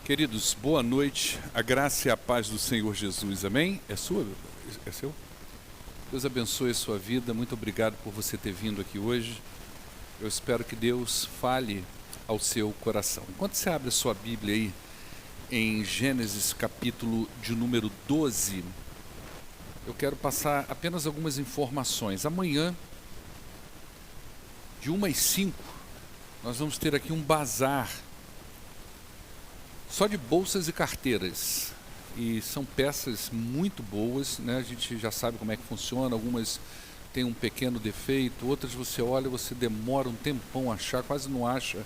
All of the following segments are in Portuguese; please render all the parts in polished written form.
Queridos, boa noite, a graça e a paz do Senhor Jesus, amém? É sua? É seu? Deus abençoe a sua vida, muito obrigado por você ter vindo aqui hoje. Eu espero que Deus fale ao seu coração. Enquanto você abre a sua Bíblia aí, em Gênesis capítulo de número 12, eu quero passar apenas algumas informações. Amanhã, de 1h05, nós vamos ter aqui um bazar só de bolsas e carteiras, e são peças muito boas, né? A gente já sabe como é que funciona, algumas têm um pequeno defeito, outras você olha, você demora um tempão a achar, quase não acha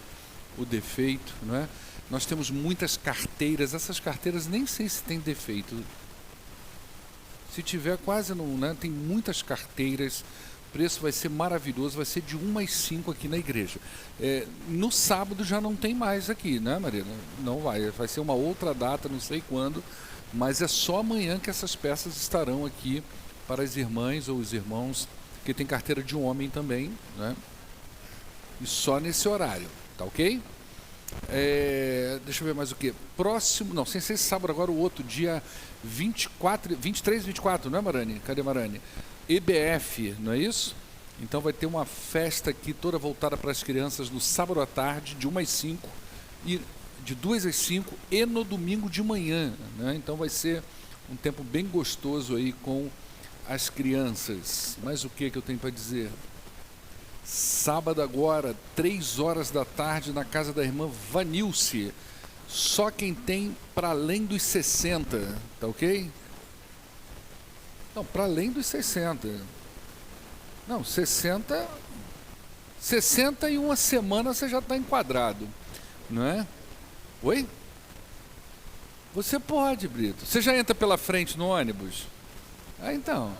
o defeito, não é? Nós temos muitas carteiras, essas carteiras nem sei se tem defeito, se tiver quase não, né? Tem muitas carteiras. O preço vai ser maravilhoso, vai ser de 1h05 aqui na igreja. No sábado já não tem mais aqui, né, Marina? Não vai ser uma outra data, não sei quando, mas é só amanhã que essas peças estarão aqui para as irmãs ou os irmãos, que tem carteira de homem também, né? E só nesse horário, tá ok? Deixa eu ver mais o que. Próximo, não, sem ser sábado agora, o outro, dia 23, 24, não é, Marane? Cadê Marane? EBF, não é isso? Então vai ter uma festa aqui toda voltada para as crianças no sábado à tarde, de 1h05, e de 2h05 e no domingo de manhã, né? Então vai ser um tempo bem gostoso aí com as crianças. Mas o que eu tenho para dizer? Sábado agora, 3 horas da tarde, na casa da irmã Vanilce. Só quem tem para além dos 60, tá ok? Não, para além dos 60. Não, 60 e uma semana você já está enquadrado, não é? Oi? Você pode, Brito. Você já entra pela frente no ônibus? Então,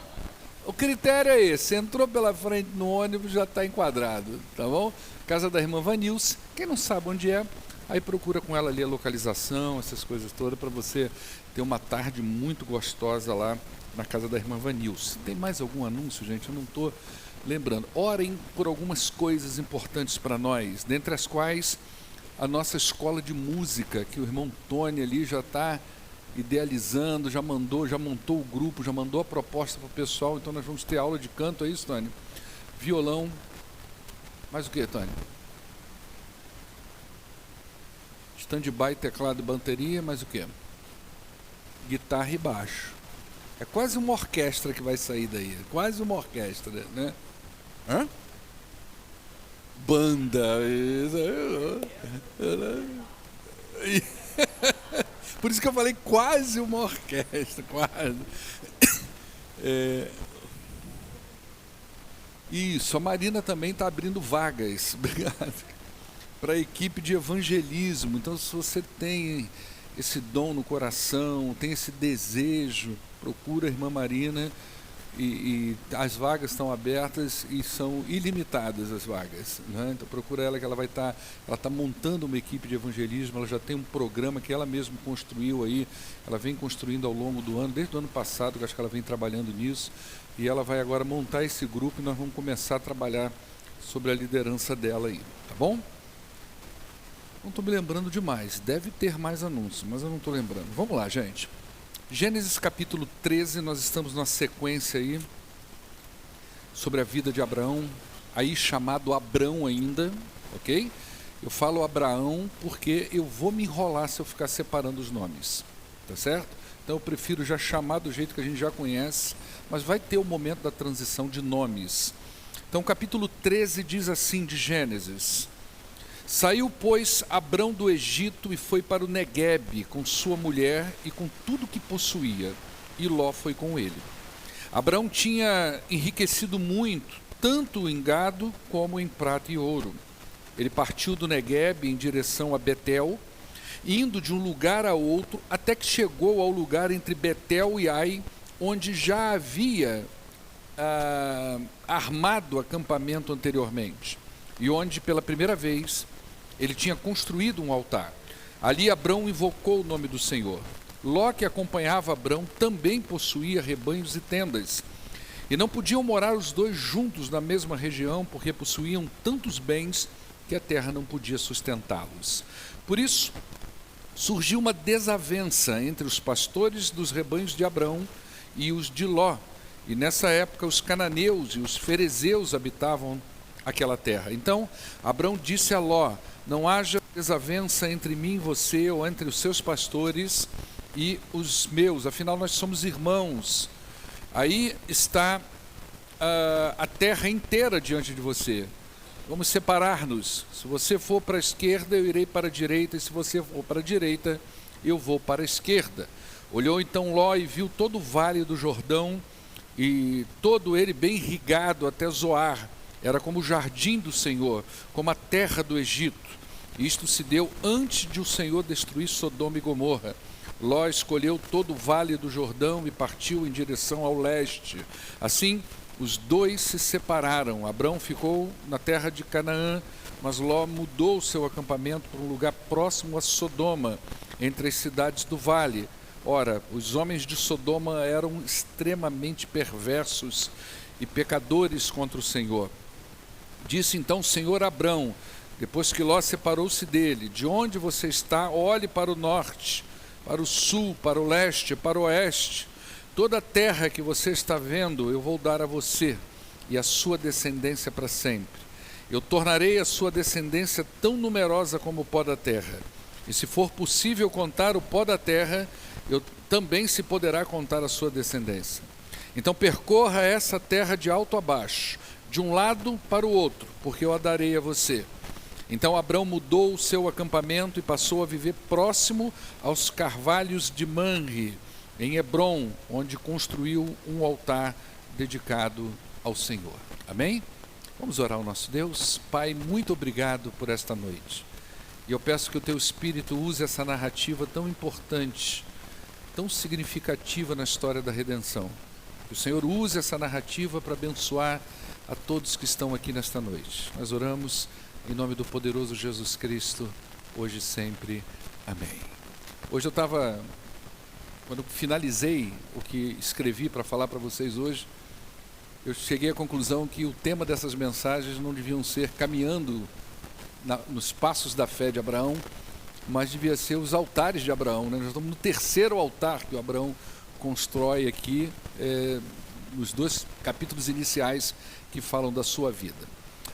o critério é esse. Você entrou pela frente no ônibus, já está enquadrado, tá bom? Casa da irmã Vanilce. Quem não sabe onde é, aí procura com ela ali a localização, essas coisas todas, para você ter uma tarde muito gostosa lá na casa da irmã Vanilce. Tem mais algum anúncio, gente? Eu não estou lembrando. Orem por algumas coisas importantes para nós, dentre as quais a nossa escola de música, que o irmão Tony ali já está idealizando, já montou o grupo, já mandou a proposta para o pessoal. Então nós vamos ter aula de canto, é isso, Tony? Violão. Mais o que, Tony? Stand-by, teclado e bateria, mais o que? Guitarra e baixo. É quase uma orquestra que vai sair daí. Quase uma orquestra, né? Hã? Banda. Por isso que eu falei quase uma orquestra. Quase. Isso, a Marina também está abrindo vagas. Obrigado. Para a equipe de evangelismo. Então, se você tem esse dom no coração, tem esse desejo, procura a irmã Marina, e as vagas estão abertas e são ilimitadas as vagas, né? Então procura ela, que ela está montando uma equipe de evangelismo. Ela já tem um programa que ela mesma construiu aí, ela vem construindo ao longo do ano, desde o ano passado, que acho que ela vem trabalhando nisso, e ela vai agora montar esse grupo e nós vamos começar a trabalhar sobre a liderança dela aí, tá bom? Não estou me lembrando demais, deve ter mais anúncios, mas eu não estou lembrando. Vamos lá, gente. Gênesis capítulo 13, nós estamos numa sequência aí sobre a vida de Abraão, aí chamado Abrão ainda, ok? Eu falo Abraão porque eu vou me enrolar se eu ficar separando os nomes, tá certo? Então eu prefiro já chamar do jeito que a gente já conhece, mas vai ter o momento da transição de nomes. Então capítulo 13 diz assim de Gênesis: Saiu, pois, Abrão do Egito e foi para o Neguebe com sua mulher e com tudo que possuía, e Ló foi com ele. Abrão tinha enriquecido muito, tanto em gado como em prata e ouro. Ele partiu do Neguebe em direção a Betel, indo de um lugar a outro, até que chegou ao lugar entre Betel e Ai, onde já havia armado acampamento anteriormente, e onde, pela primeira vez, ele tinha construído um altar. Ali Abrão invocou o nome do Senhor. Ló, que acompanhava Abrão, também possuía rebanhos e tendas. E não podiam morar os dois juntos na mesma região, porque possuíam tantos bens que a terra não podia sustentá-los. Por isso, surgiu uma desavença entre os pastores dos rebanhos de Abrão e os de Ló. E nessa época os cananeus e os ferezeus habitavam aquela terra. Então Abrão disse a Ló: não haja desavença entre mim e você, ou entre os seus pastores e os meus, afinal nós somos irmãos. Aí está a terra inteira diante de você. Vamos separar-nos. Se você for para a esquerda, eu irei para a direita, e se você for para a direita, eu vou para a esquerda. Olhou então Ló e viu todo o vale do Jordão, e todo ele bem irrigado até Zoar. Era como o jardim do Senhor, como a terra do Egito. Isto se deu antes de o Senhor destruir Sodoma e Gomorra. Ló escolheu todo o vale do Jordão e partiu em direção ao leste. Assim, os dois se separaram. Abrão ficou na terra de Canaã, mas Ló mudou seu acampamento para um lugar próximo a Sodoma, entre as cidades do vale. Ora, os homens de Sodoma eram extremamente perversos e pecadores contra o Senhor. Disse então o Senhor a Abrão, depois que Ló separou-se dele: de onde você está, olhe para o norte, para o sul, para o leste, para o oeste. Toda a terra que você está vendo eu vou dar a você e a sua descendência para sempre. Eu tornarei a sua descendência tão numerosa como o pó da terra. E se for possível contar o pó da terra, também se poderá contar a sua descendência. Então percorra essa terra de alto a baixo, de um lado para o outro, porque eu a darei a você. Então Abrão mudou o seu acampamento e passou a viver próximo aos carvalhos de Manre, em Hebrom, onde construiu um altar dedicado ao Senhor. Amém? Vamos orar ao nosso Deus. Pai, muito obrigado por esta noite. E eu peço que o Teu Espírito use essa narrativa tão importante, tão significativa na história da redenção. Que o Senhor use essa narrativa para abençoar a todos que estão aqui nesta noite. Nós oramos em nome do poderoso Jesus Cristo, hoje e sempre. Amém. Hoje quando eu finalizei o que escrevi para falar para vocês hoje, eu cheguei à conclusão que o tema dessas mensagens não deviam ser caminhando nos passos da fé de Abraão, mas devia ser os altares de Abraão, né? Nós estamos no terceiro altar que o Abraão constrói aqui, nos 2 capítulos iniciais que falam da sua vida.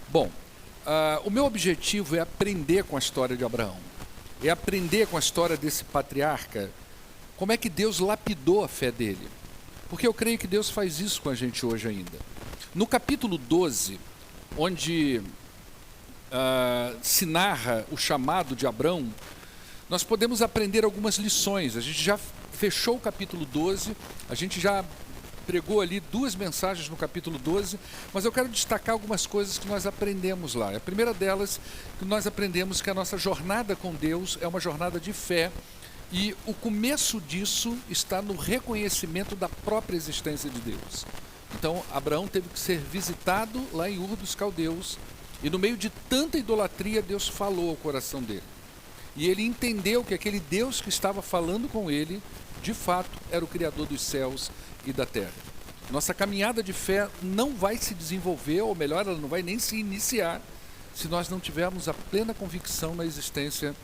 Bom, o meu objetivo é aprender com a história de Abraão, é aprender com a história desse patriarca, como é que Deus lapidou a fé dele, porque eu creio que Deus faz isso com a gente hoje ainda. No capítulo 12, onde se narra o chamado de Abrão, nós podemos aprender algumas lições. A gente já fechou o capítulo 12, a gente já pregou ali 2 mensagens no capítulo 12, mas eu quero destacar algumas coisas que nós aprendemos lá. A primeira delas, que nós aprendemos que a nossa jornada com Deus é uma jornada de fé, e o começo disso está no reconhecimento da própria existência de Deus. Então, Abraão teve que ser visitado lá em Ur dos Caldeus, e no meio de tanta idolatria, Deus falou ao coração dele. E ele entendeu que aquele Deus que estava falando com ele, de fato, era o Criador dos céus e da terra. Nossa caminhada de fé não vai se desenvolver, ou melhor, ela não vai nem se iniciar, se nós não tivermos a plena convicção na existência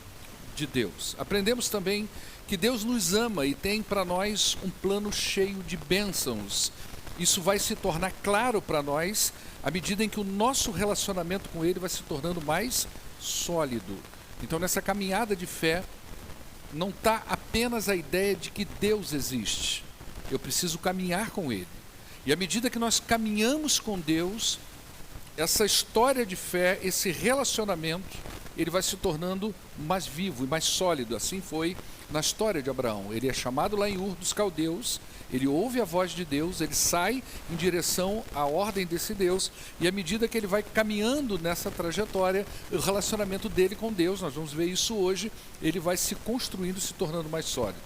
de Deus. Aprendemos também que Deus nos ama e tem para nós um plano cheio de bênçãos. Isso vai se tornar claro para nós à medida em que o nosso relacionamento com Ele vai se tornando mais sólido. Então, nessa caminhada de fé, não está apenas a ideia de que Deus existe. Eu preciso caminhar com Ele. E à medida que nós caminhamos com Deus, essa história de fé, esse relacionamento, ele vai se tornando mais vivo e mais sólido. Assim foi na história de Abraão. Ele é chamado lá em Ur dos Caldeus, ele ouve a voz de Deus, ele sai em direção à ordem desse Deus, e à medida que ele vai caminhando nessa trajetória, o relacionamento dele com Deus, nós vamos ver isso hoje, ele vai se construindo, se tornando mais sólido.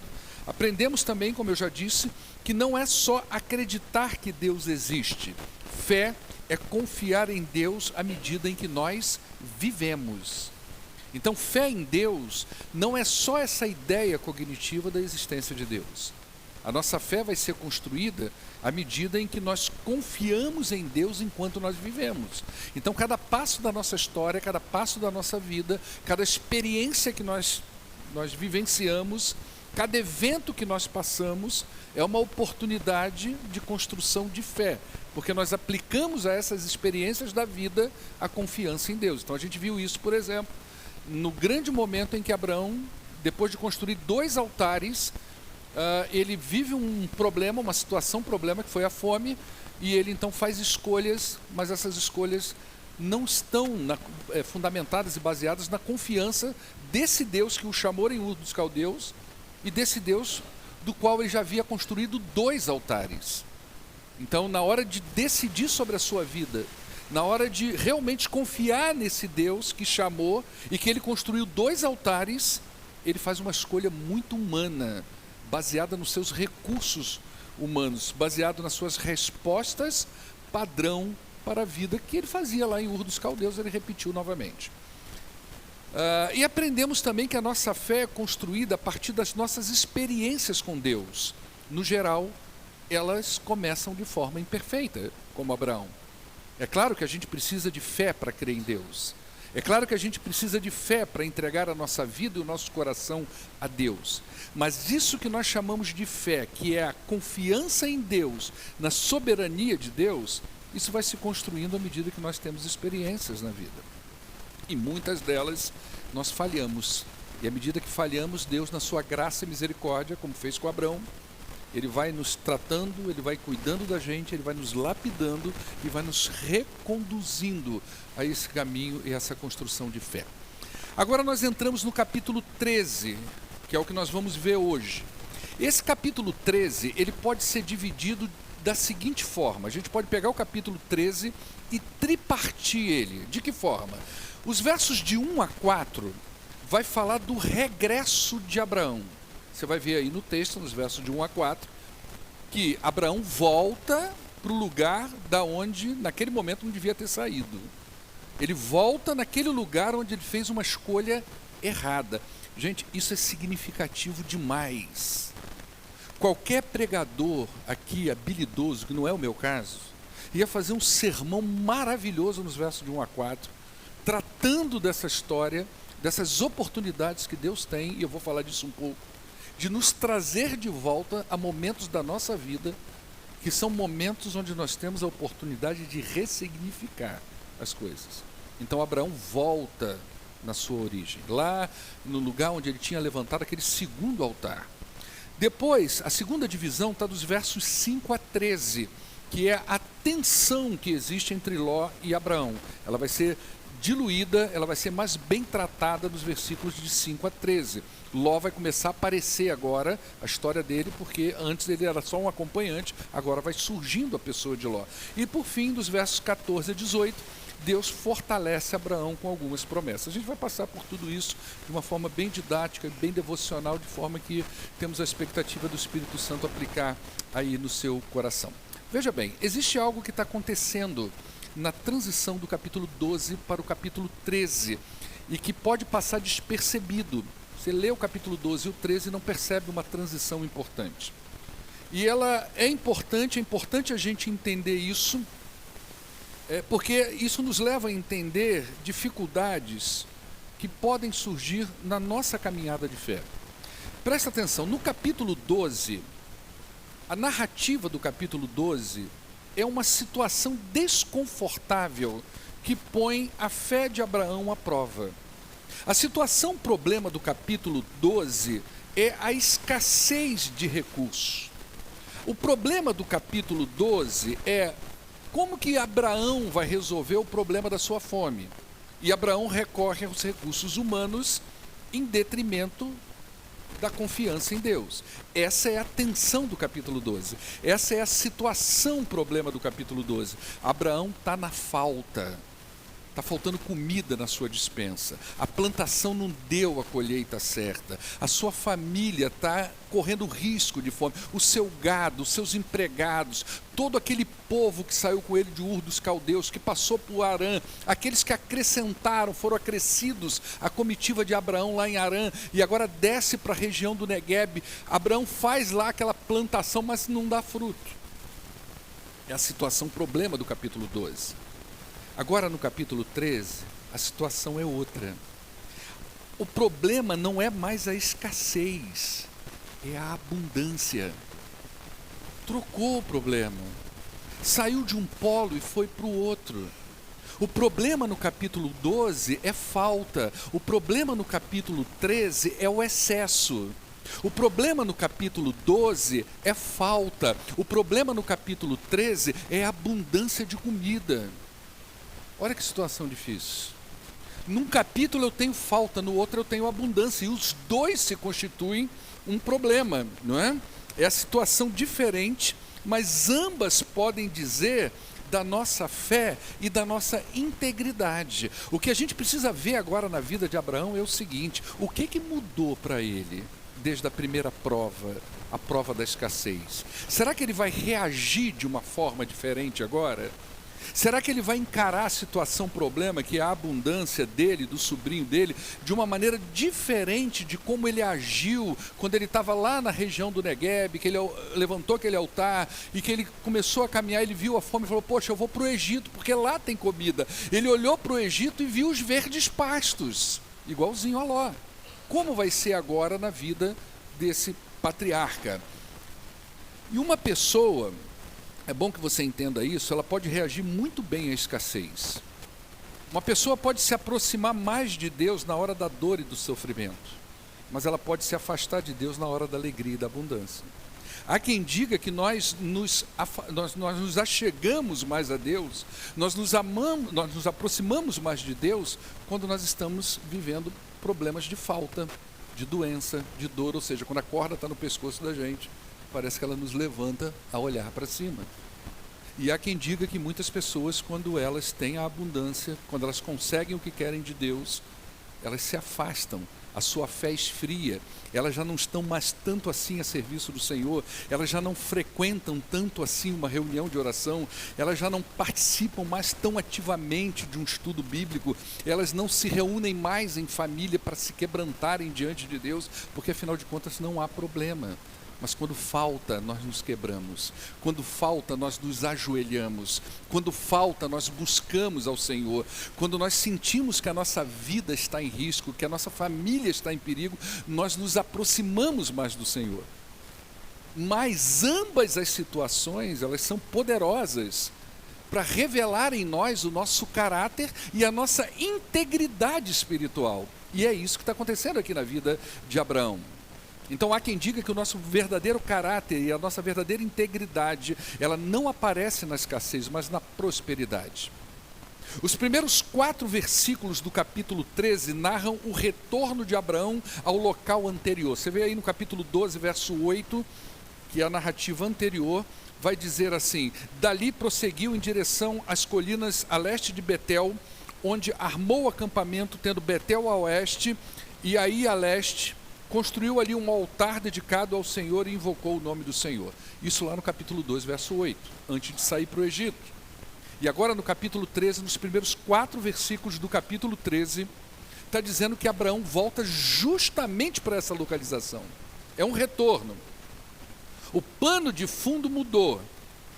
Aprendemos também, como eu já disse, que não é só acreditar que Deus existe. Fé é confiar em Deus à medida em que nós vivemos. Então, fé em Deus não é só essa ideia cognitiva da existência de Deus. A nossa fé vai ser construída à medida em que nós confiamos em Deus enquanto nós vivemos. Então, cada passo da nossa história, cada passo da nossa vida, cada experiência que nós nós vivenciamos, cada evento que nós passamos é uma oportunidade de construção de fé, porque nós aplicamos a essas experiências da vida a confiança em Deus. Então a gente viu isso, por exemplo, no grande momento em que Abraão, depois de construir 2 altares, ele vive um problema, uma situação problema, que foi a fome, e ele então faz escolhas, mas essas escolhas não estão fundamentadas e baseadas na confiança desse Deus que o chamou em Ur dos Caldeus, e desse Deus do qual ele já havia construído 2 altares. Então, na hora de decidir sobre a sua vida, na hora de realmente confiar nesse Deus que chamou e que ele construiu 2 altares, ele faz uma escolha muito humana, baseada nos seus recursos humanos, baseado nas suas respostas padrão para a vida que ele fazia lá em Ur dos Caldeus. Ele repetiu novamente. E aprendemos também que a nossa fé é construída a partir das nossas experiências com Deus. No geral, elas começam de forma imperfeita, como Abraão. É claro que a gente precisa de fé para crer em Deus. É claro que a gente precisa de fé para entregar a nossa vida e o nosso coração a Deus. Mas isso que nós chamamos de fé, que é a confiança em Deus, na soberania de Deus, isso vai se construindo à medida que nós temos experiências na vida. E muitas delas nós falhamos. E à medida que falhamos, Deus, na sua graça e misericórdia, como fez com Abraão, ele vai nos tratando, ele vai cuidando da gente, ele vai nos lapidando e vai nos reconduzindo a esse caminho e essa construção de fé. Agora nós entramos no capítulo 13, que é o que nós vamos ver hoje. Esse capítulo 13, ele pode ser dividido da seguinte forma: a gente pode pegar o capítulo 13 e tripartir ele. De que forma? Os versos de 1 a 4 vai falar do regresso de Abraão. Você vai ver aí no texto, nos versos de 1 a 4, que Abraão volta para o lugar da onde, naquele momento, não devia ter saído. Ele volta naquele lugar onde ele fez uma escolha errada. Gente, isso é significativo demais. Qualquer pregador aqui habilidoso, que não é o meu caso, ia fazer um sermão maravilhoso nos versos de 1 a 4, tratando dessa história, dessas oportunidades que Deus tem, e eu vou falar disso um pouco, de nos trazer de volta a momentos da nossa vida, que são momentos onde nós temos a oportunidade de ressignificar as coisas. Então Abraão volta na sua origem, lá no lugar onde ele tinha levantado aquele segundo altar. Depois, a segunda divisão está dos versos 5 a 13, que é a tensão que existe entre Ló e Abraão. Ela vai ser diluída, ela vai ser mais bem tratada nos versículos de 5 a 13. Ló vai começar a aparecer agora, a história dele, porque antes ele era só um acompanhante, agora vai surgindo a pessoa de Ló. E por fim, dos versos 14 a 18, Deus fortalece Abraão com algumas promessas. A gente vai passar por tudo isso de uma forma bem didática, bem devocional, de forma que temos a expectativa do Espírito Santo aplicar aí no seu coração. Veja bem, existe algo que está acontecendo na transição do capítulo 12 para o capítulo 13, e que pode passar despercebido. Você lê o capítulo 12 e o 13 e não percebe uma transição importante. E ela é importante a gente entender isso, porque isso nos leva a entender dificuldades que podem surgir na nossa caminhada de fé. Presta atenção, no capítulo 12, a narrativa do capítulo 12 é uma situação desconfortável que põe a fé de Abraão à prova. A situação problema do capítulo 12 é a escassez de recursos. O problema do capítulo 12 é como que Abraão vai resolver o problema da sua fome. E Abraão recorre aos recursos humanos em detrimento da confiança em Deus. Essa é a tensão do capítulo 12. Essa é a situação problema do capítulo 12. Abraão está na falta. Está faltando comida na sua despensa. A plantação não deu a colheita certa. A sua família está correndo risco de fome. O seu gado, os seus empregados, todo aquele povo que saiu com ele de Ur dos Caldeus, que passou por Harã, aqueles que acrescentaram, foram acrescidos à comitiva de Abraão lá em Harã, e agora desce para a região do Neguebe. Abraão faz lá aquela plantação, mas não dá fruto. É a situação problema do capítulo 12. Agora, no capítulo 13, a situação é outra. O problema não é mais a escassez, é a abundância. Trocou o problema. Saiu de um polo e foi para o outro. O problema no capítulo 12 é falta. O problema no capítulo 13 é o excesso. O problema no capítulo 12 é falta. O problema no capítulo 13 é abundância de comida. Olha que situação difícil. Num capítulo eu tenho falta, no outro eu tenho abundância. E os dois se constituem um problema, não é? É a situação diferente, mas ambas podem dizer da nossa fé e da nossa integridade. O que a gente precisa ver agora na vida de Abraão é o seguinte: o que mudou para ele desde a primeira prova, a prova da escassez? Será que ele vai reagir de uma forma diferente agora? Será que ele vai encarar a situação problema, que é a abundância dele, do sobrinho dele, de uma maneira diferente de como ele agiu quando ele estava lá na região do Negueb, que ele levantou aquele altar e que ele começou a caminhar, ele viu a fome e falou: poxa, eu vou para o Egito, porque lá tem comida. Ele olhou para o Egito e viu os verdes pastos, igualzinho a Ló. Como vai ser agora na vida desse patriarca? E uma pessoa... É bom que você entenda isso, ela pode reagir muito bem à escassez. Uma pessoa pode se aproximar mais de Deus na hora da dor e do sofrimento, mas ela pode se afastar de Deus na hora da alegria e da abundância. Há quem diga que nós nos achegamos mais a Deus, nós nos amamos, nós nos aproximamos mais de Deus quando nós estamos vivendo problemas de falta, de doença, de dor, ou seja, quando a corda está no pescoço da gente, parece que ela nos levanta a olhar para cima. E há quem diga que muitas pessoas, quando elas têm a abundância, quando elas conseguem o que querem de Deus, elas se afastam, a sua fé esfria, elas já não estão mais tanto assim a serviço do Senhor, elas já não frequentam tanto assim uma reunião de oração, elas já não participam mais tão ativamente de um estudo bíblico, elas não se reúnem mais em família para se quebrantarem diante de Deus, porque afinal de contas não há problema. Mas quando falta, nós nos quebramos. Quando falta, nós nos ajoelhamos. Quando falta, nós buscamos ao Senhor. Quando nós sentimos que a nossa vida está em risco, que a nossa família está em perigo, nós nos aproximamos mais do Senhor. Mas ambas as situações, elas são poderosas para revelar em nós o nosso caráter e a nossa integridade espiritual. E é isso que está acontecendo aqui na vida de Abraão. Então há quem diga que o nosso verdadeiro caráter e a nossa verdadeira integridade, ela não aparece na escassez, mas na prosperidade. Os primeiros 4 versículos do capítulo 13 narram o retorno de Abraão ao local anterior. Você vê aí no capítulo 12, verso 8, que é a narrativa anterior, vai dizer assim: dali prosseguiu em direção às colinas a leste de Betel, onde armou o acampamento, tendo Betel a oeste e aí a leste. Construiu ali um altar dedicado ao Senhor e invocou o nome do Senhor. Isso lá no capítulo 2, verso 8, antes de sair para o Egito. E agora no capítulo 13, nos primeiros 4 versículos do capítulo 13, está dizendo que Abraão volta justamente para essa localização. É um retorno. O pano de fundo mudou.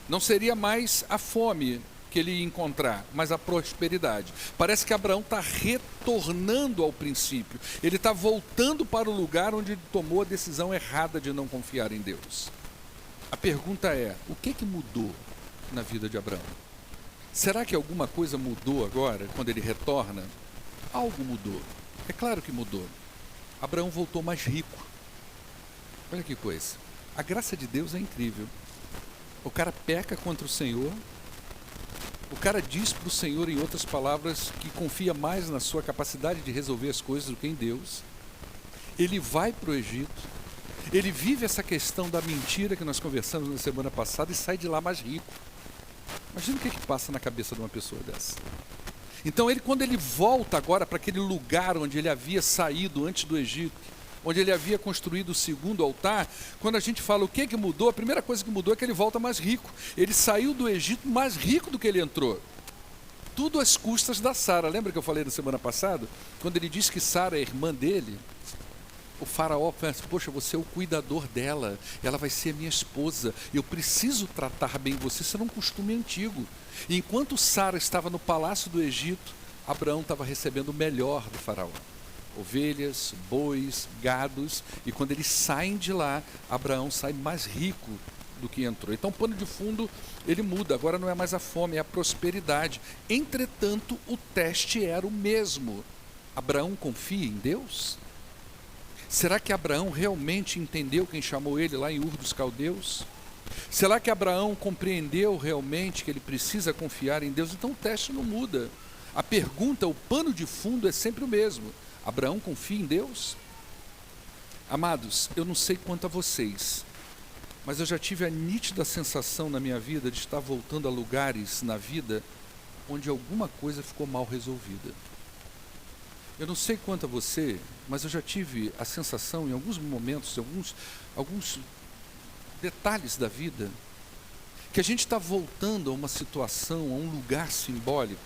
Não seria mais a fome que ele ia encontrar, mas a prosperidade. Parece que Abraão está retornando ao princípio. Ele está voltando para o lugar onde ele tomou a decisão errada de não confiar em Deus. A pergunta é: o que mudou na vida de Abraão? Será que alguma coisa mudou agora, quando ele retorna? Algo mudou. É claro que mudou. Abraão voltou mais rico. Olha que coisa. A graça de Deus é incrível. O cara peca contra o Senhor. O cara diz para o Senhor, em outras palavras, que confia mais na sua capacidade de resolver as coisas do que em Deus. Ele vai para o Egito. Ele vive essa questão da mentira que nós conversamos na semana passada e sai de lá mais rico. Imagina o que passa na cabeça de uma pessoa dessa. Então, quando ele volta agora para aquele lugar onde ele havia saído antes do Egito, onde ele havia construído o segundo altar, quando a gente fala o que mudou, a primeira coisa que mudou é que ele volta mais rico. Ele saiu do Egito mais rico do que ele entrou. Tudo às custas da Sara. Lembra que eu falei na semana passada? Quando ele diz que Sara é irmã dele, o faraó pensa: poxa, você é o cuidador dela, ela vai ser minha esposa, eu preciso tratar bem você, isso era um costume antigo. E enquanto Sara estava no palácio do Egito, Abraão estava recebendo o melhor do faraó. ovelhas, bois, gados, e quando eles saem de lá, Abraão sai mais rico do que entrou. Então o pano de fundo ele muda, agora não é mais a fome, é a prosperidade. Entretanto, o teste era o mesmo. Abraão confia em Deus? Será que Abraão realmente entendeu quem chamou ele lá em Ur dos Caldeus? Será que Abraão compreendeu realmente que ele precisa confiar em Deus? Então o teste não muda. A pergunta, o pano de fundo é sempre o mesmo. Abraão confia em Deus? Amados, eu não sei quanto a vocês, mas eu já tive a nítida sensação na minha vida de estar voltando a lugares na vida onde alguma coisa ficou mal resolvida. Eu não sei quanto a você, mas eu já tive a sensação em alguns momentos, alguns detalhes da vida, que a gente está voltando a uma situação, a um lugar simbólico,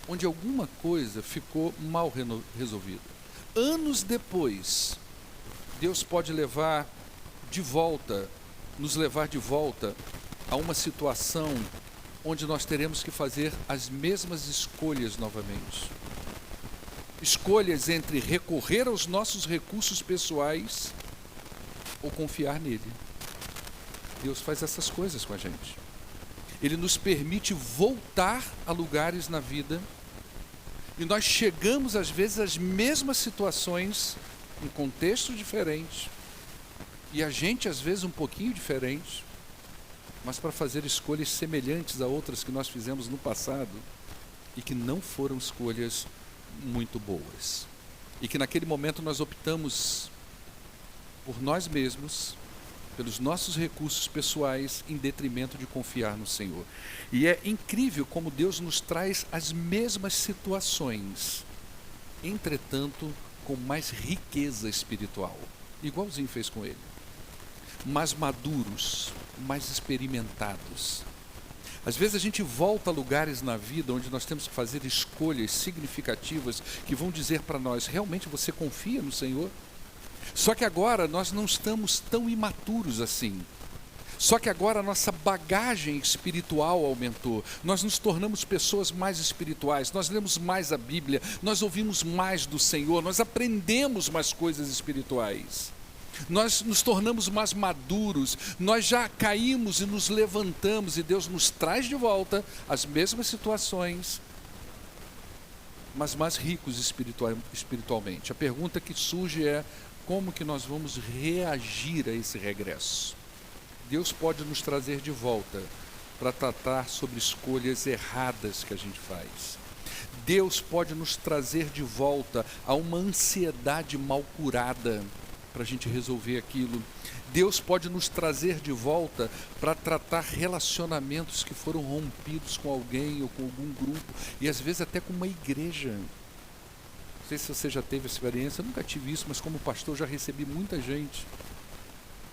onde alguma coisa ficou mal resolvida. Anos depois, Deus pode nos levar de volta a uma situação onde nós teremos que fazer as mesmas escolhas novamente. Escolhas entre recorrer aos nossos recursos pessoais ou confiar nele. Deus faz essas coisas com a gente. Ele nos permite voltar a lugares na vida e nós chegamos às vezes às mesmas situações em contextos diferentes e a gente às vezes um pouquinho diferente, mas para fazer escolhas semelhantes a outras que nós fizemos no passado e que não foram escolhas muito boas. E que naquele momento nós optamos por nós mesmos, pelos nossos recursos pessoais, em detrimento de confiar no Senhor. E é incrível como Deus nos traz as mesmas situações, entretanto, com mais riqueza espiritual. Igualzinho fez com ele. Mais maduros, mais experimentados. Às vezes a gente volta a lugares na vida onde nós temos que fazer escolhas significativas que vão dizer para nós, realmente você confia no Senhor? Só que agora nós não estamos tão imaturos assim. Só que agora a nossa bagagem espiritual aumentou. Nós nos tornamos pessoas mais espirituais, nós lemos mais a Bíblia, nós ouvimos mais do Senhor, nós aprendemos mais coisas espirituais. Nós nos tornamos mais maduros, nós já caímos e nos levantamos e Deus nos traz de volta as mesmas situações, mas mais ricos espiritualmente. A pergunta que surge é, como que nós vamos reagir a esse regresso? Deus pode nos trazer de volta para tratar sobre escolhas erradas que a gente faz. Deus pode nos trazer de volta a uma ansiedade mal curada para a gente resolver aquilo. Deus pode nos trazer de volta para tratar relacionamentos que foram rompidos com alguém ou com algum grupo, e às vezes até com uma igreja. Não sei se você já teve essa experiência, eu nunca tive isso, mas como pastor já recebi muita gente,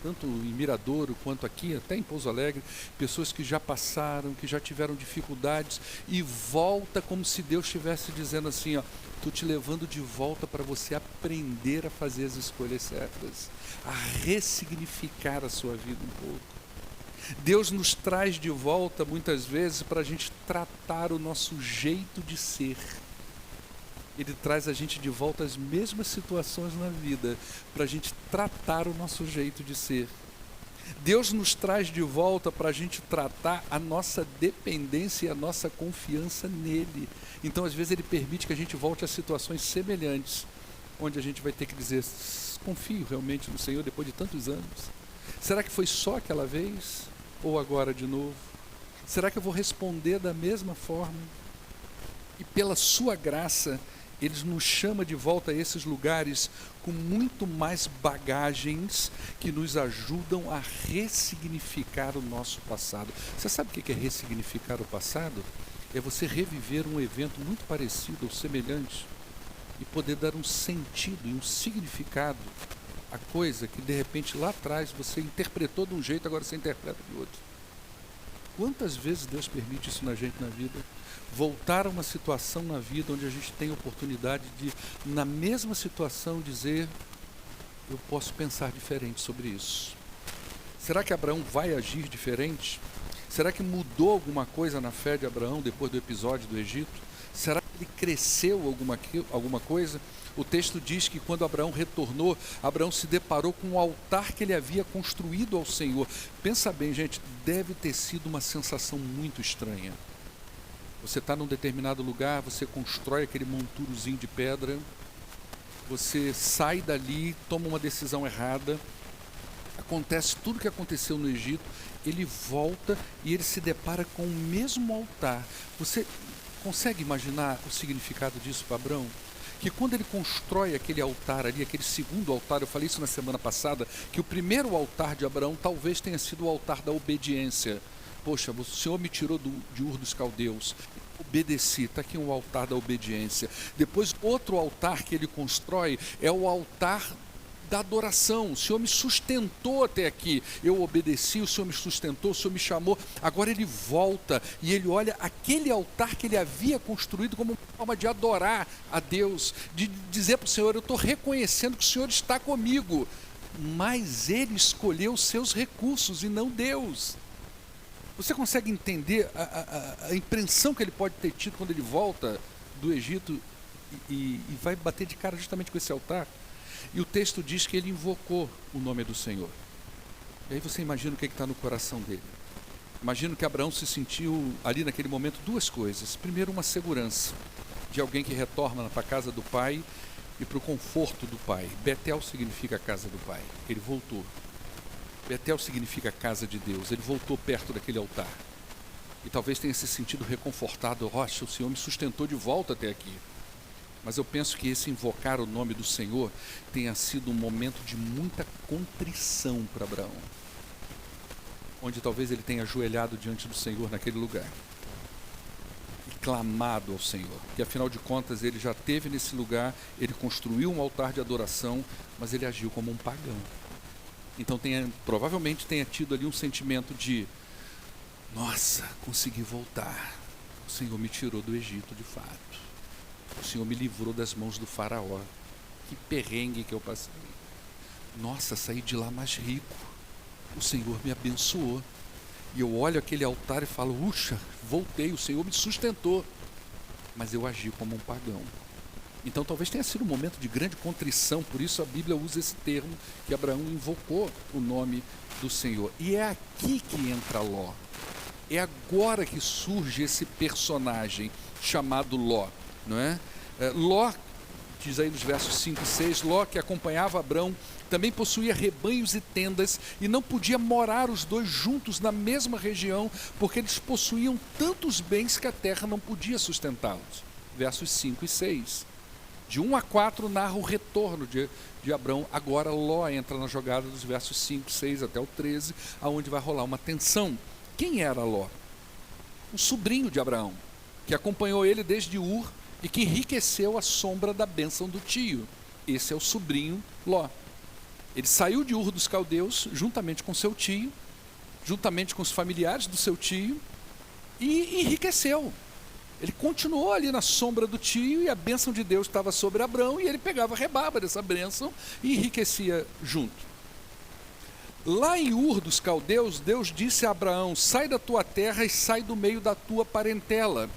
tanto em Miradouro quanto aqui, até em Pouso Alegre, pessoas que já passaram, que já tiveram dificuldades, e volta como se Deus estivesse dizendo assim, ó, estou te levando de volta para você aprender a fazer as escolhas certas, a ressignificar a sua vida um pouco. Deus nos traz de volta muitas vezes para a gente tratar o nosso jeito de ser. Ele traz a gente de volta às mesmas situações na vida para a gente tratar o nosso jeito de ser. Deus nos traz de volta para a gente tratar a nossa dependência e a nossa confiança nele. Então, às vezes, ele permite que a gente volte a situações semelhantes, onde a gente vai ter que dizer, confio realmente no Senhor depois de tantos anos? Será que foi só aquela vez? Ou agora de novo? Será que eu vou responder da mesma forma? E pela sua graça, ele nos chama de volta a esses lugares com muito mais bagagens que nos ajudam a ressignificar o nosso passado. Você sabe o que é ressignificar o passado? É você reviver um evento muito parecido ou semelhante e poder dar um sentido e um significado à coisa que de repente lá atrás você interpretou de um jeito, agora você interpreta de outro. Quantas vezes Deus permite isso na gente na vida? Voltar a uma situação na vida onde a gente tem a oportunidade de, na mesma situação, dizer, eu posso pensar diferente sobre isso. Será que Abraão vai agir diferente? Será que mudou alguma coisa na fé de Abraão depois do episódio do Egito? Será que ele cresceu alguma coisa? O texto diz que quando Abraão retornou, Abraão se deparou com o altar que ele havia construído ao Senhor. Pensa bem, gente, deve ter sido uma sensação muito estranha. Você está num determinado lugar, você constrói aquele monturozinho de pedra, você sai dali, toma uma decisão errada, acontece tudo o que aconteceu no Egito, ele volta e ele se depara com o mesmo altar. Você consegue imaginar o significado disso para Abraão? Que quando ele constrói aquele altar ali, aquele segundo altar, eu falei isso na semana passada, que o primeiro altar de Abraão talvez tenha sido o altar da obediência. Poxa, o Senhor me tirou de Ur dos Caldeus, obedeci, está aqui um altar da obediência. Depois outro altar que ele constrói é o altar da adoração. O Senhor me sustentou até aqui, eu obedeci, o Senhor me sustentou, o Senhor me chamou. Agora ele volta e ele olha aquele altar que ele havia construído como uma forma de adorar a Deus, de dizer para o Senhor, eu estou reconhecendo que o Senhor está comigo, mas ele escolheu os seus recursos e não Deus. Você consegue entender a impressão que ele pode ter tido quando ele volta do Egito e vai bater de cara justamente com esse altar? E o texto diz que ele invocou o nome do Senhor. E aí você imagina o que está no coração dele. Imagino que Abraão se sentiu ali naquele momento duas coisas. Primeiro, uma segurança de alguém que retorna para a casa do pai e para o conforto do pai. Betel significa casa do pai. Ele voltou. Betel significa casa de Deus. Ele voltou perto daquele altar. E talvez tenha se sentido reconfortado. Rocha, o Senhor me sustentou de volta até aqui. Mas eu penso que esse invocar o nome do Senhor tenha sido um momento de muita contrição para Abraão. Onde talvez ele tenha ajoelhado diante do Senhor naquele lugar. E clamado ao Senhor. Que afinal de contas ele já esteve nesse lugar, ele construiu um altar de adoração, mas ele agiu como um pagão. Então provavelmente tenha tido ali um sentimento de: nossa, consegui voltar. O Senhor me tirou do Egito de fato. O Senhor me livrou das mãos do faraó. Que perrengue que eu passei. Nossa, saí de lá mais rico. O Senhor me abençoou. E eu olho aquele altar e falo: uxa, voltei, o Senhor me sustentou. Mas eu agi como um pagão. Então talvez tenha sido um momento de grande contrição, por isso a Bíblia usa esse termo, que Abraão invocou o nome do Senhor. E é aqui que entra Ló. É agora que surge esse personagem chamado Ló. Não é? Ló, diz aí nos versos 5 e 6, Ló, que acompanhava Abrão, também possuía rebanhos e tendas, e não podia morar os dois juntos na mesma região, porque eles possuíam tantos bens que a terra não podia sustentá-los. Versos 5 e 6. De 1 a 4 narra o retorno de Abrão. Agora Ló entra na jogada dos versos 5, 6 até o 13, aonde vai rolar uma tensão. Quem era Ló? Um sobrinho de Abraão, que acompanhou ele desde Ur, e que enriqueceu à sombra da bênção do tio. Esse é o sobrinho Ló. Ele saiu de Ur dos Caldeus juntamente com seu tio, juntamente com os familiares do seu tio, e enriqueceu. Ele continuou ali na sombra do tio e a bênção de Deus estava sobre Abrão e ele pegava a rebaba dessa bênção e enriquecia junto. Lá em Ur dos Caldeus, Deus disse a Abraão: sai da tua terra e sai do meio da tua parentela.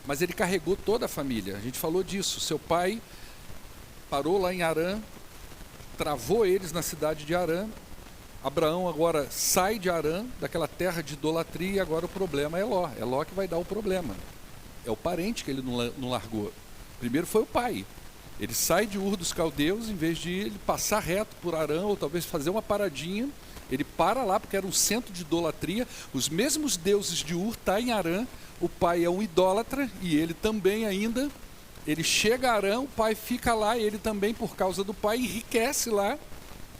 Mas ele carregou toda a família. A gente falou disso. Seu pai parou lá em Harã, travou eles na cidade de Harã. Abraão agora sai de Harã, daquela terra de idolatria, e agora o problema é Ló. É Ló que vai dar o problema. É o parente que ele não largou. Primeiro foi o pai. Ele sai de Ur dos Caldeus, em vez de ele passar reto por Harã, ou talvez fazer uma paradinha, ele para lá, porque era um centro de idolatria. Os mesmos deuses de Ur estão em Harã. O pai é um idólatra, e ele também ainda. Ele chega a Harã, o pai fica lá, e ele também, por causa do pai, enriquece lá.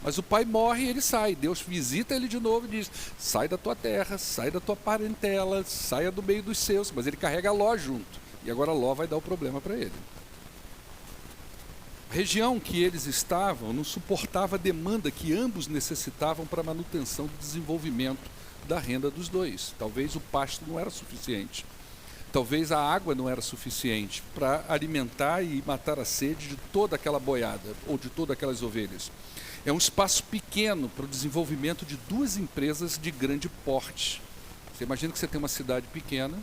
Mas o pai morre e ele sai. Deus visita ele de novo e diz: sai da tua terra, sai da tua parentela, saia do meio dos seus. Mas ele carrega Ló junto. E agora Ló vai dar o problema para ele. A região que eles estavam não suportava a demanda que ambos necessitavam para a manutenção do desenvolvimento da renda dos dois. Talvez o pasto não era suficiente. Talvez a água não era suficiente para alimentar e matar a sede de toda aquela boiada, ou de todas aquelas ovelhas. É um espaço pequeno para o desenvolvimento de duas empresas de grande porte. Você imagina que você tem uma cidade pequena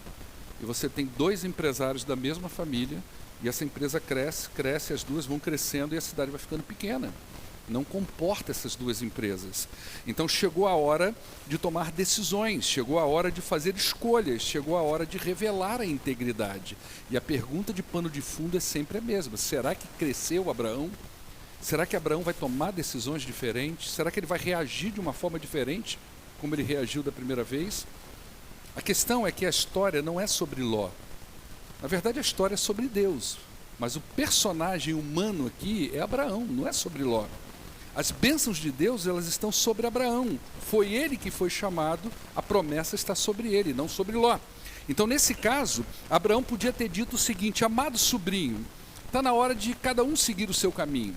e você tem dois empresários da mesma família, E essa empresa cresce, cresce, as duas vão crescendo e a cidade vai ficando pequena. Não comporta essas duas empresas. Então chegou a hora de tomar decisões, chegou a hora de fazer escolhas, chegou a hora de revelar a integridade. E a pergunta de pano de fundo é sempre a mesma: será que cresceu Abraão? Será que Abraão vai tomar decisões diferentes? Será que ele vai reagir de uma forma diferente, como ele reagiu da primeira vez? A questão é que a história não é sobre Ló. Na verdade, a história é sobre Deus. Mas o personagem humano aqui é Abraão, não é sobre Ló. As bênçãos de Deus, elas estão sobre Abraão. Foi ele que foi chamado, a promessa está sobre ele, não sobre Ló. Então, nesse caso, Abraão podia ter dito o seguinte: amado sobrinho, está na hora de cada um seguir o seu caminho.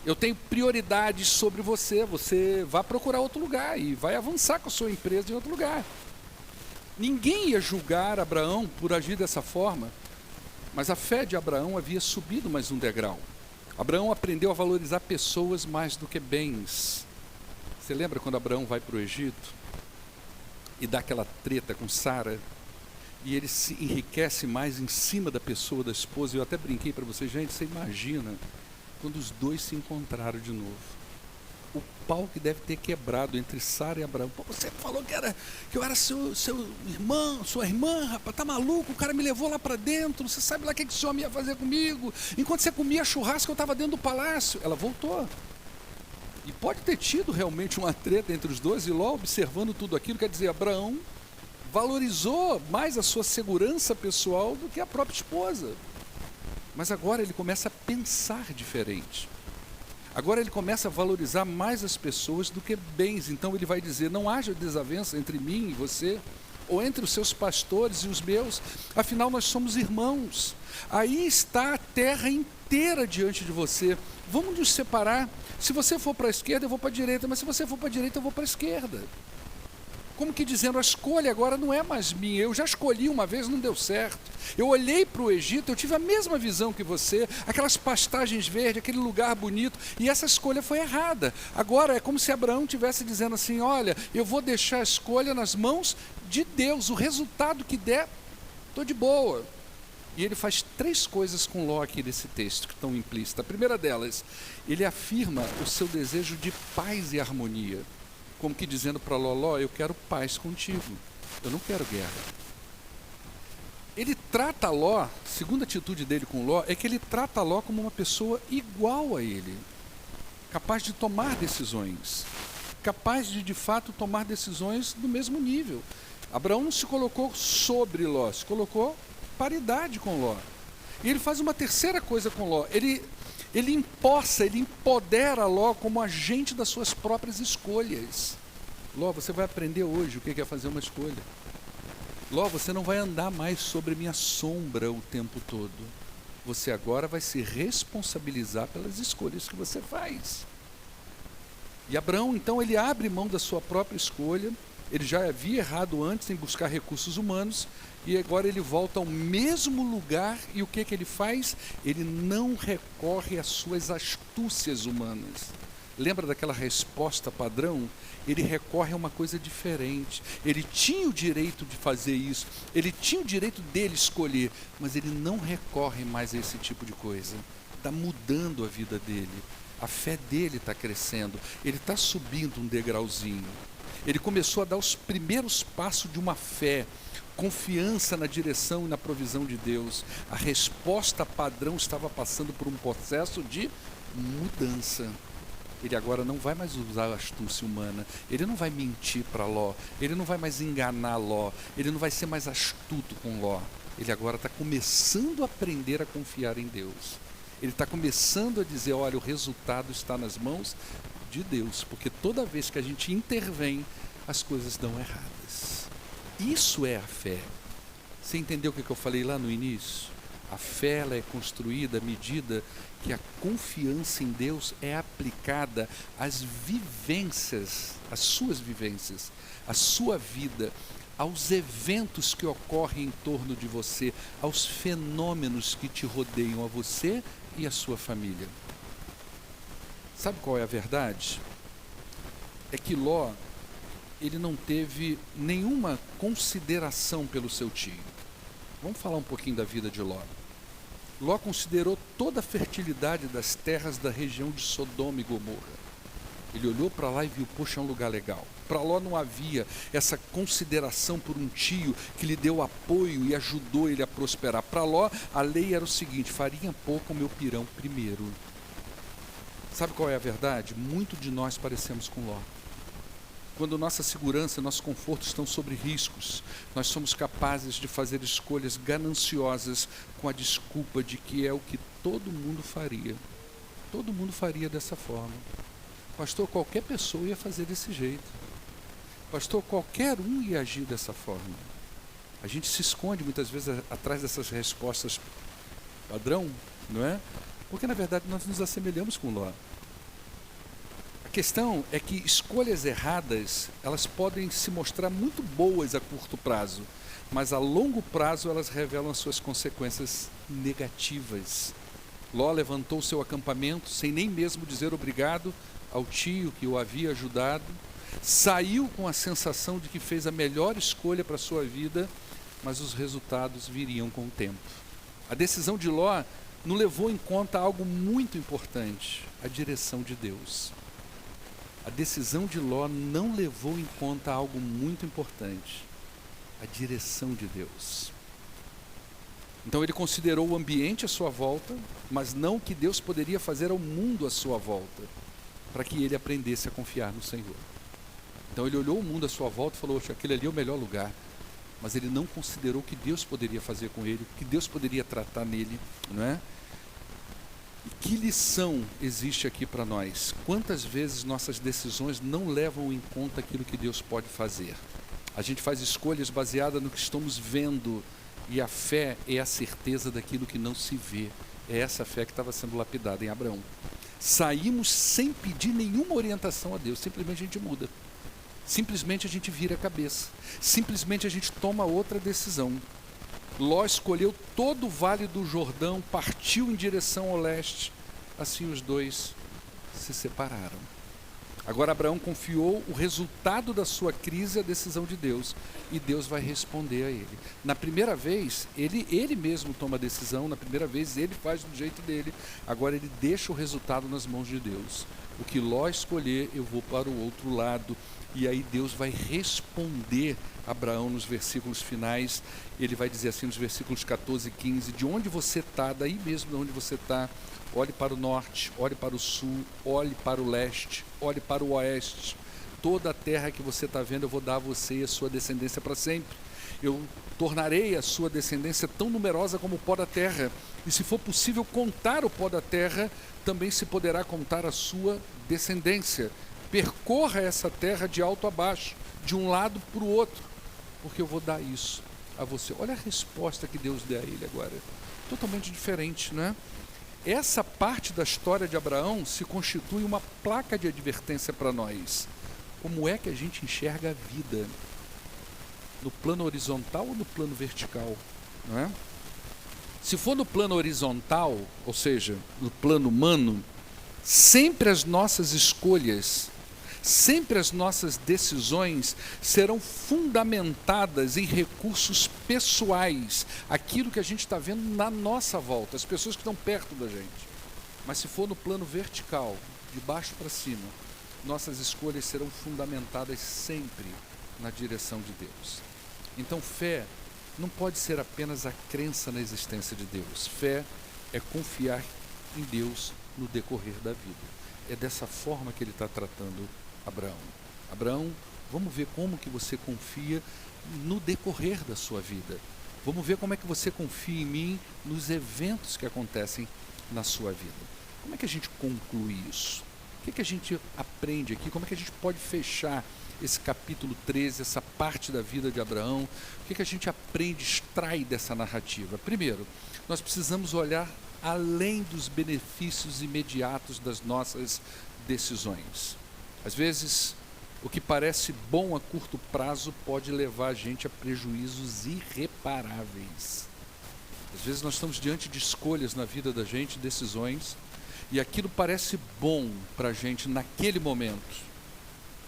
Eu tenho prioridades sobre você, você vai procurar outro lugar e vai avançar com a sua empresa em outro lugar. Ninguém ia julgar Abraão por agir dessa forma, mas a fé de Abraão havia subido mais um degrau. Abraão aprendeu a valorizar pessoas mais do que bens. Você lembra quando Abraão vai para o Egito e dá aquela treta com Sara? E ele se enriquece mais em cima da pessoa da esposa. Eu até brinquei para você, gente, você imagina quando os dois se encontraram de novo. O pau que deve ter quebrado entre Sara e Abraão. Pô, você falou que eu era seu irmão, sua irmã, rapaz, tá maluco? O cara me levou lá para dentro, você sabe lá o que esse homem ia fazer comigo? Enquanto você comia churrasco, eu estava dentro do palácio. Ela voltou. E pode ter tido realmente uma treta entre os dois, e Ló, observando tudo aquilo, quer dizer, Abraão valorizou mais a sua segurança pessoal do que a própria esposa. Mas agora ele começa a pensar diferente. Agora ele começa a valorizar mais as pessoas do que bens. Então ele vai dizer: não haja desavença entre mim e você, ou entre os seus pastores e os meus, afinal nós somos irmãos. Aí está a terra inteira diante de você. Vamos nos separar. Se você for para a esquerda, eu vou para a direita, mas se você for para a direita, eu vou para a esquerda. Como que dizendo, a escolha agora não é mais minha, eu já escolhi uma vez, não deu certo. Eu olhei para o Egito, eu tive a mesma visão que você, aquelas pastagens verdes, aquele lugar bonito, e essa escolha foi errada. Agora é como se Abraão estivesse dizendo assim: olha, eu vou deixar a escolha nas mãos de Deus, o resultado que der, estou de boa. E ele faz 3 coisas com Ló aqui nesse texto que estão implícitas. A primeira delas, ele afirma o seu desejo de paz e harmonia. Como que dizendo para Ló: eu quero paz contigo, eu não quero guerra. Ele trata Ló, a segunda atitude dele com Ló, é que ele trata Ló como uma pessoa igual a ele, capaz de tomar decisões, capaz de fato tomar decisões do mesmo nível. Abraão não se colocou sobre Ló, se colocou paridade com Ló. E ele faz uma terceira coisa com Ló, ele empodera Ló como agente das suas próprias escolhas. Ló, você vai aprender hoje o que é fazer uma escolha. Ló, você não vai andar mais sobre minha sombra o tempo todo. Você agora vai se responsabilizar pelas escolhas que você faz. E Abraão, então, ele abre mão da sua própria escolha. Ele já havia errado antes em buscar recursos humanos, e agora ele volta ao mesmo lugar, e o que ele faz? Ele não recorre às suas astúcias humanas. Lembra daquela resposta padrão? Ele recorre a uma coisa diferente. Ele tinha o direito de fazer isso, ele tinha o direito dele escolher, mas ele não recorre mais a esse tipo de coisa. Está mudando a vida dele, a fé dele está crescendo, ele está subindo um degrauzinho. Ele começou a dar os primeiros passos de uma fé, confiança na direção e na provisão de Deus. A resposta padrão estava passando por um processo de mudança. Ele agora não vai mais usar a astúcia humana, ele não vai mentir para Ló, ele não vai mais enganar Ló, ele não vai ser mais astuto com Ló. Ele agora está começando a aprender a confiar em Deus. Ele está começando a dizer: olha, o resultado está nas mãos de Deus, porque toda vez que a gente intervém, as coisas dão erradas. Isso é a fé. Você entendeu o que eu falei lá no início? A fé, ela é construída à medida que a confiança em Deus é aplicada às vivências, às suas vivências, à sua vida, aos eventos que ocorrem em torno de você, aos fenômenos que te rodeiam, a você e a sua família. Sabe qual é a verdade? É que Ló, ele não teve nenhuma consideração pelo seu tio. Vamos falar um pouquinho da vida de Ló. Ló considerou toda a fertilidade das terras da região de Sodoma e Gomorra. Ele olhou para lá e viu, poxa, é um lugar legal. Para Ló não havia essa consideração por um tio que lhe deu apoio e ajudou ele a prosperar. Para Ló, a lei era o seguinte: farinha pouco o meu pirão primeiro. Sabe qual é a verdade? Muito de nós parecemos com Ló. Quando nossa segurança e nosso conforto estão sob riscos, nós somos capazes de fazer escolhas gananciosas com a desculpa de que é o que todo mundo faria. Todo mundo faria dessa forma. Pastor, qualquer pessoa ia fazer desse jeito. Pastor, qualquer um ia agir dessa forma. A gente se esconde muitas vezes atrás dessas respostas padrão, não é? Porque na verdade nós nos assemelhamos com Ló. A questão é que escolhas erradas, elas podem se mostrar muito boas a curto prazo, mas a longo prazo elas revelam as suas consequências negativas. Ló levantou seu acampamento sem nem mesmo dizer obrigado ao tio que o havia ajudado, saiu com a sensação de que fez a melhor escolha para a sua vida, mas os resultados viriam com o tempo. A decisão de Ló não levou em conta algo muito importante: a direção de Deus. A decisão de Ló não levou em conta algo muito importante: a direção de Deus. Então ele considerou o ambiente à sua volta, mas não o que Deus poderia fazer ao mundo à sua volta, para que ele aprendesse a confiar no Senhor. Então ele olhou o mundo à sua volta e falou: aquele ali é o melhor lugar. Mas ele não considerou o que Deus poderia fazer com ele, o que Deus poderia tratar nele, não é? E que lição existe aqui para nós? Quantas vezes nossas decisões não levam em conta aquilo que Deus pode fazer? A gente faz escolhas baseadas no que estamos vendo, e a fé é a certeza daquilo que não se vê. É essa fé que estava sendo lapidada em Abraão. Saímos sem pedir nenhuma orientação a Deus, simplesmente a gente muda. Simplesmente a gente vira a cabeça. Simplesmente a gente toma outra decisão. Ló escolheu todo o Vale do Jordão, partiu em direção ao leste. Assim os dois se separaram. Agora Abraão confiou o resultado da sua crise à decisão de Deus, e Deus vai responder a ele. Na primeira vez, ele mesmo toma a decisão, na primeira vez ele faz do jeito dele, agora ele deixa o resultado nas mãos de Deus. O que Ló escolher, eu vou para o outro lado. E aí Deus vai responder a Abraão nos versículos finais. Ele vai dizer assim nos versículos 14 e 15: de onde você está, daí mesmo de onde você está, olhe para o norte, olhe para o sul, olhe para o leste, olhe para o oeste. Toda a terra que você está vendo eu vou dar a você e a sua descendência para sempre. Eu tornarei a sua descendência tão numerosa como o pó da terra. E se for possível contar o pó da terra, também se poderá contar a sua descendência. Percorra essa terra de alto a baixo, de um lado para o outro, porque eu vou dar isso a você. Olha a resposta que Deus deu a ele agora. Totalmente diferente, não é? Essa parte da história de Abraão se constitui uma placa de advertência para nós. Como é que a gente enxerga a vida? No plano horizontal ou no plano vertical? Não é? Se for no plano horizontal, ou seja, no plano humano, sempre as nossas escolhas, sempre as nossas decisões serão fundamentadas em recursos pessoais, aquilo que a gente está vendo na nossa volta, as pessoas que estão perto da gente. Mas se for no plano vertical, de baixo para cima, nossas escolhas serão fundamentadas sempre na direção de Deus. Então fé não pode ser apenas a crença na existência de Deus. Fé é confiar em Deus no decorrer da vida. É dessa forma que ele está tratando Abraão. Abraão, vamos ver como que você confia no decorrer da sua vida. Vamos ver como é que você confia em mim nos eventos que acontecem na sua vida. Como é que a gente conclui isso? O que a gente aprende aqui? Como é que a gente pode fechar esse capítulo 13, essa parte da vida de Abraão? O que a gente aprende, extrai dessa narrativa? Primeiro, nós precisamos olhar além dos benefícios imediatos das nossas decisões. Às vezes, o que parece bom a curto prazo pode levar a gente a prejuízos irreparáveis. Às vezes nós estamos diante de escolhas na vida da gente, decisões, e aquilo parece bom para a gente naquele momento.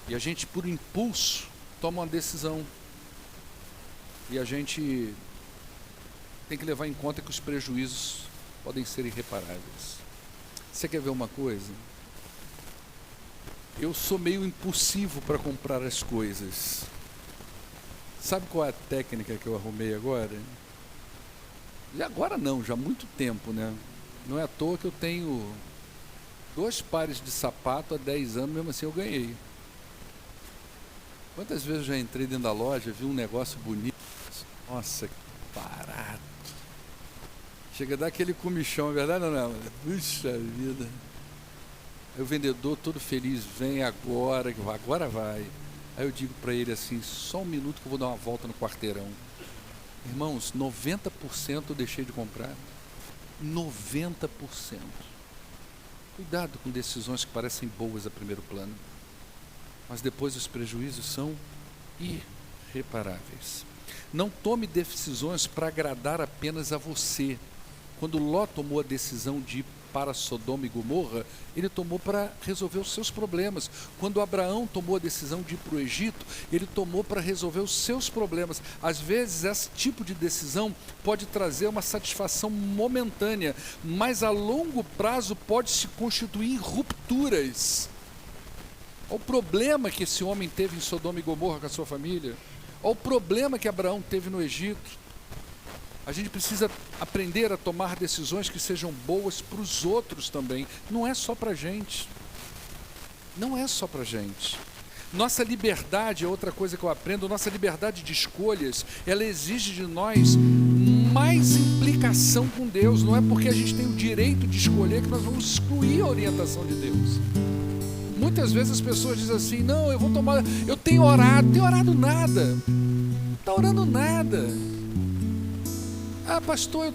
E a gente, por impulso, toma uma decisão. E a gente tem que levar em conta que os prejuízos podem ser irreparáveis. Você quer ver uma coisa? Eu sou meio impulsivo para comprar as coisas. Sabe qual é a técnica que eu arrumei agora? E agora não, já há muito tempo, né? Não é à toa que eu tenho 2 pares de sapato há 10 anos, mesmo assim eu ganhei. Quantas vezes eu já entrei dentro da loja, vi um negócio bonito, nossa, que barato. Chega a dar aquele comichão, é verdade ou não? Puxa vida. Aí o vendedor todo feliz, vem agora vai. Aí eu digo para ele assim, só um minuto que eu vou dar uma volta no quarteirão. Irmãos, 90% eu deixei de comprar. 90%. Cuidado com decisões que parecem boas a primeiro plano, mas depois os prejuízos são irreparáveis. Não tome decisões para agradar apenas a você. Quando Ló tomou a decisão de ir para Sodoma e Gomorra, ele tomou para resolver os seus problemas. Quando Abraão tomou a decisão de ir para o Egito, ele tomou para resolver os seus problemas. Às vezes, esse tipo de decisão pode trazer uma satisfação momentânea, mas a longo prazo pode se constituir em rupturas. Olha o problema que esse homem teve em Sodoma e Gomorra com a sua família. Olha o problema que Abraão teve no Egito. A gente precisa aprender a tomar decisões que sejam boas para os outros também. Não é só para a gente. Não é só para a gente. Nossa liberdade é outra coisa que eu aprendo. Nossa liberdade de escolhas, ela exige de nós mais implicação com Deus. Não é porque a gente tem o direito de escolher que nós vamos excluir a orientação de Deus. Muitas vezes as pessoas dizem assim, não, eu tenho orado nada. Não está orando nada. Ah, pastor,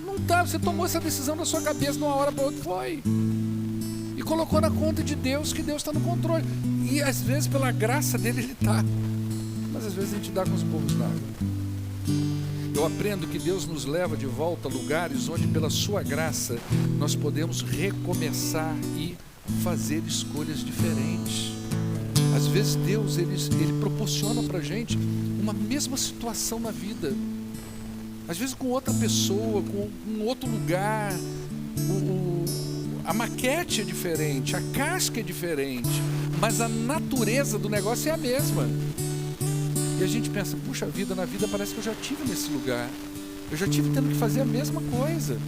não tá, você tomou essa decisão na sua cabeça de uma hora para outra, foi. E colocou na conta de Deus que Deus está no controle. E às vezes, pela graça dele, ele está. Mas às vezes a gente dá com os burros na água. Eu aprendo que Deus nos leva de volta a lugares onde, pela sua graça, nós podemos recomeçar e fazer escolhas diferentes. Às vezes Deus, ele proporciona para a gente uma mesma situação na vida. Às vezes com outra pessoa, com um outro lugar, a maquete é diferente, a casca é diferente, mas a natureza do negócio é a mesma. E a gente pensa, puxa vida, na vida parece que eu já estive nesse lugar, eu já estive tendo que fazer a mesma coisa,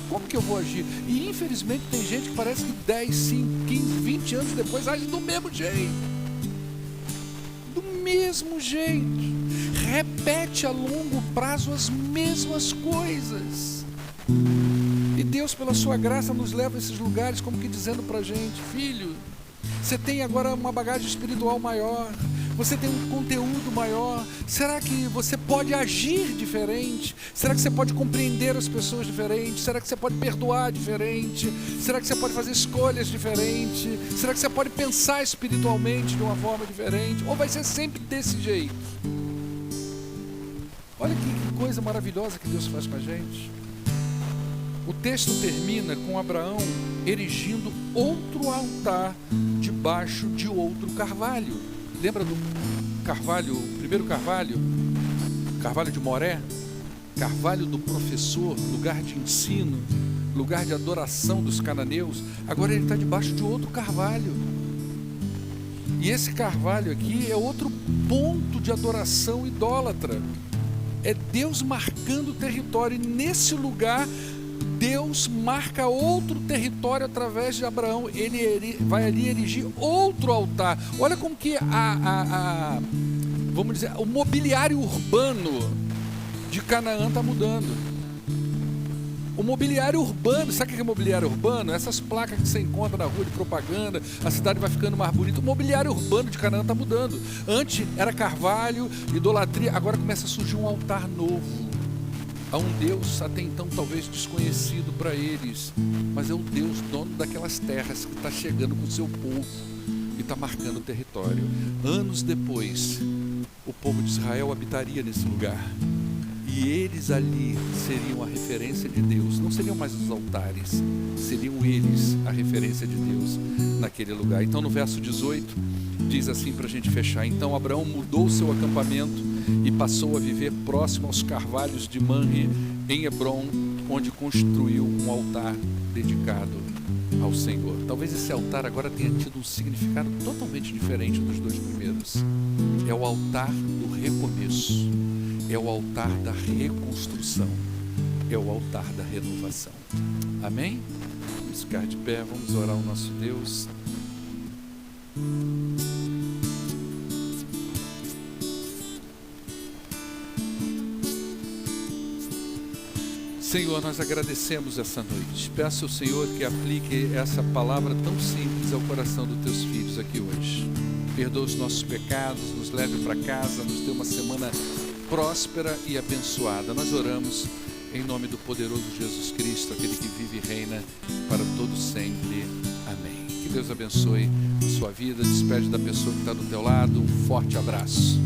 como que eu vou agir? E infelizmente tem gente que parece que 10, 5, 15, 20 anos depois age do mesmo jeito. Do mesmo jeito. Repete a longo prazo as mesmas coisas. E Deus, pela sua graça, nos leva a esses lugares como que dizendo pra gente, filho, você tem agora uma bagagem espiritual maior, você tem um conteúdo maior. Será que você pode agir diferente? Será que você pode compreender as pessoas diferente? Será que você pode perdoar diferente? Será que você pode fazer escolhas diferentes? Será que você pode pensar espiritualmente de uma forma diferente? Ou vai ser sempre desse jeito? Olha que coisa maravilhosa que Deus faz com a gente. O texto termina com Abraão erigindo outro altar debaixo de outro carvalho. Lembra do carvalho, o primeiro carvalho? Carvalho de Moré? Carvalho do professor, lugar de ensino, lugar de adoração dos cananeus. Agora ele está debaixo de outro carvalho. E esse carvalho aqui é outro ponto de adoração idólatra. É Deus marcando o território, e nesse lugar Deus marca outro território através de Abraão. Ele vai ali erigir outro altar. Olha como que vamos dizer, o mobiliário urbano de Canaã está mudando. O mobiliário urbano, sabe o que é mobiliário urbano? Essas placas que você encontra na rua de propaganda, a cidade vai ficando mais bonita. O mobiliário urbano de Canaã está mudando. Antes era carvalho, idolatria, agora começa a surgir um altar novo. Há um Deus até então talvez desconhecido para eles, mas é o Deus dono daquelas terras que está chegando com o seu povo e está marcando o território. Anos depois, o povo de Israel habitaria nesse lugar. E eles ali seriam a referência de Deus. Não seriam mais os altares, seriam eles a referência de Deus naquele lugar. Então no verso 18 diz assim para a gente fechar: então Abraão mudou o seu acampamento e passou a viver próximo aos carvalhos de Mamre, em Hebron, onde construiu um altar dedicado ao Senhor. Talvez esse altar agora tenha tido um significado totalmente diferente dos dois primeiros. É o altar do recomeço, é o altar da reconstrução, é o altar da renovação. Amém? Vamos ficar de pé, vamos orar ao nosso Deus. Senhor, nós agradecemos essa noite. Peço ao Senhor que aplique essa palavra tão simples ao coração dos teus filhos aqui hoje. Perdoa os nossos pecados, nos leve para casa, nos dê uma semana próspera e abençoada. Nós oramos em nome do poderoso Jesus Cristo, aquele que vive e reina para todos sempre. Amém. Que Deus abençoe a sua vida. Despede da pessoa que está do teu lado. Um forte abraço.